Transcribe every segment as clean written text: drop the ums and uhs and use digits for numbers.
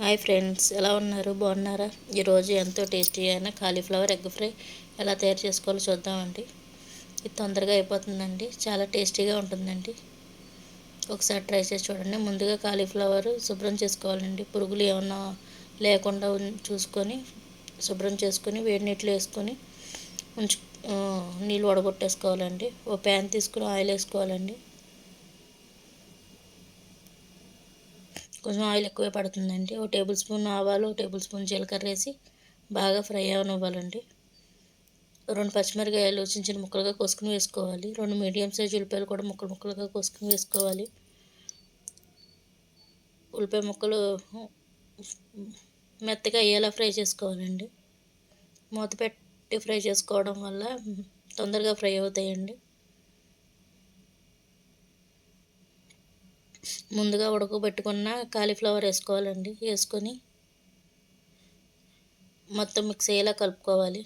Hi friends, ఎలా ఉన్నారు? బాగున్నారా? ఈరోజు ఎంతో టేస్టీ అయిన కాలీఫ్లవర్ ఎగ్ ఫ్రై ఎలా తయారు చేసుకోవాలో చూద్దామండి. ఇది తొందరగా అయిపోతుందండి, చాలా టేస్టీగా ఉంటుందండి. ఒకసారి ట్రై చేసి చూడండి. ముందుగా కాలీఫ్లవర్ శుభ్రం చేసుకోవాలండి. పురుగులు ఏమన్నా లేకుండా చూసుకొని శుభ్రం చేసుకొని వేడి నీటిలో వేసుకొని ఉంచు నీళ్ళు వడగొట్టేసుకోవాలండి. ఓ ప్యాన్ తీసుకుని ఆయిల్ వేసుకోవాలండి. కొంచెం ఆయిల్ ఎక్కువే పడుతుందండి. ఒక టేబుల్ స్పూన్ ఆవాలు, ఒక టేబుల్ స్పూన్ జీలకర్ర వేసి బాగా ఫ్రై అవనివ్వాలండి. 2 పచ్చిమిరకాయలు చిన్న చిన్న ముక్కలుగా కోసుకుని వేసుకోవాలి. 2 మీడియం సైజు ఉల్లిపాయలు కూడా ముక్కలుగా కోసుకుని వేసుకోవాలి. ఉల్లిపాయ ముక్కలు మెత్తగా అయ్యేలా ఫ్రై చేసుకోవాలండి. మూత పెట్టి ఫ్రై చేసుకోవడం వల్ల తొందరగా ఫ్రై అవుతాయండి. ముందుగా ఉడకబెట్టుకున్న కాలీఫ్లవర్ వేసుకోవాలండి. వేసుకొని మొత్తం మిక్స్ అయ్యేలా కలుపుకోవాలి.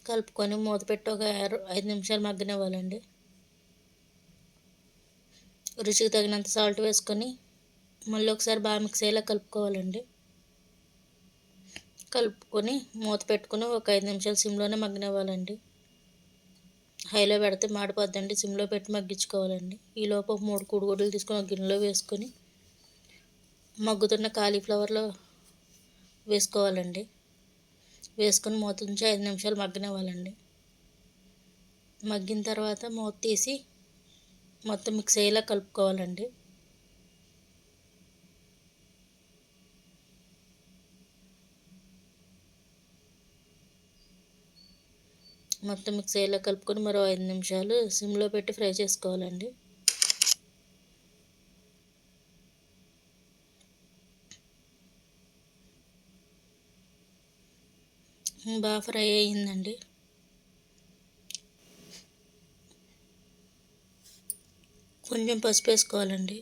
కలుపుకొని మూత పెట్టి ఒక 5 నిమిషాలు మగ్గనివ్వాలండి. రుచికి తగినంత సాల్ట్ వేసుకొని మళ్ళీ ఒకసారి బాగా మిక్స్ అయ్యేలా కలుపుకోవాలండి. కలుపుకొని మూత పెట్టుకొని ఒక 5 నిమిషాలు సిమ్లోనే మగ్గనివ్వాలండి. హైలో పెడితే మాడిపోద్దండి. సిమ్లో పెట్టి మగ్గించుకోవాలండి. ఈలోపు 3 కోడిగుడ్లు తీసుకొని ఒక గిన్నెలో వేసుకొని మగ్గుతున్న కాలీఫ్లవర్లో వేసుకోవాలండి. వేసుకొని మూత ఉంచి 5 నిమిషాలు మగ్గనివ్వాలండి. మగ్గిన తర్వాత మూత తీసి మొత్తం మిక్స్ అయ్యేలా కలుపుకోవాలండి. మొత్తం మిక్స్ అయ్యేలా కలుపుకొని మరో 5 నిమిషాలు సిమ్లో పెట్టి ఫ్రై చేసుకోవాలండి. బాగా ఫ్రై అయ్యిందండి. కొంచెం పసుపు వేసుకోవాలండి.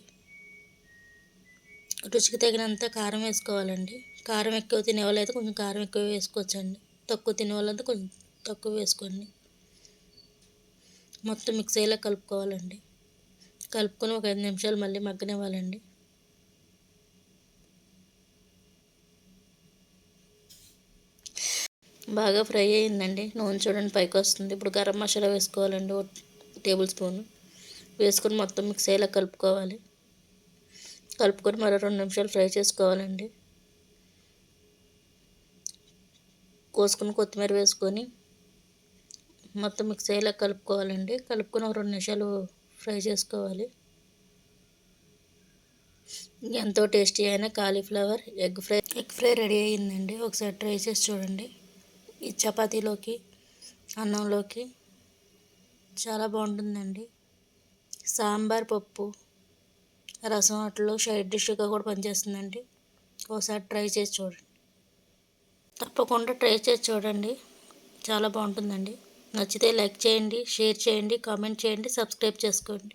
రుచికి తగినంత కారం వేసుకోవాలండి. కారం ఎక్కువ తినేవాళ్ళైతే కొంచెం కారం ఎక్కువ వేసుకోవచ్చండి. తక్కువ తినేవాళ్ళంతా కొంచెం తక్కువ వేసుకోండి. మొత్తం మిక్స్ అయ్యేలా కలుపుకోవాలండి. కలుపుకొని ఒక 5 నిమిషాలు మళ్ళీ మగ్గనివ్వాలండి. బాగా ఫ్రై అయ్యిందండి. నూనె చూడండి పైకి వస్తుంది. ఇప్పుడు గరం మసాలా వేసుకోవాలండి. 1 టేబుల్ స్పూన్ వేసుకొని మొత్తం మిక్స్ అయ్యేలా కలుపుకోవాలి. కలుపుకొని మరో 2 నిమిషాలు ఫ్రై చేసుకోవాలండి. కోసుకుని కొత్తిమీర వేసుకొని మొత్తం మిక్స్ అయ్యేలా కలుపుకోవాలండి. కలుపుకొని ఒక 2 నిమిషాలు ఫ్రై చేసుకోవాలి. ఎంతో టేస్టీ అయిన కాలీఫ్లవర్ ఎగ్ ఫ్రై రెడీ అయ్యిందండి. ఒకసారి ట్రై చేసి చూడండి. ఈ చపాతీలోకి, అన్నంలోకి చాలా బాగుంటుందండి. సాంబార్, పప్పు, రసం వాటిలో సైడ్ డిష్గా కూడా పనిచేస్తుందండి. ఒకసారి ట్రై చేసి చూడండి. తప్పకుండా ట్రై చేసి చూడండి. చాలా బాగుంటుందండి. నచ్చితే లైక్ చేయండి, షేర్ చేయండి, కామెంట్ చేయండి, సబ్స్క్రైబ్ చేసుకోండి.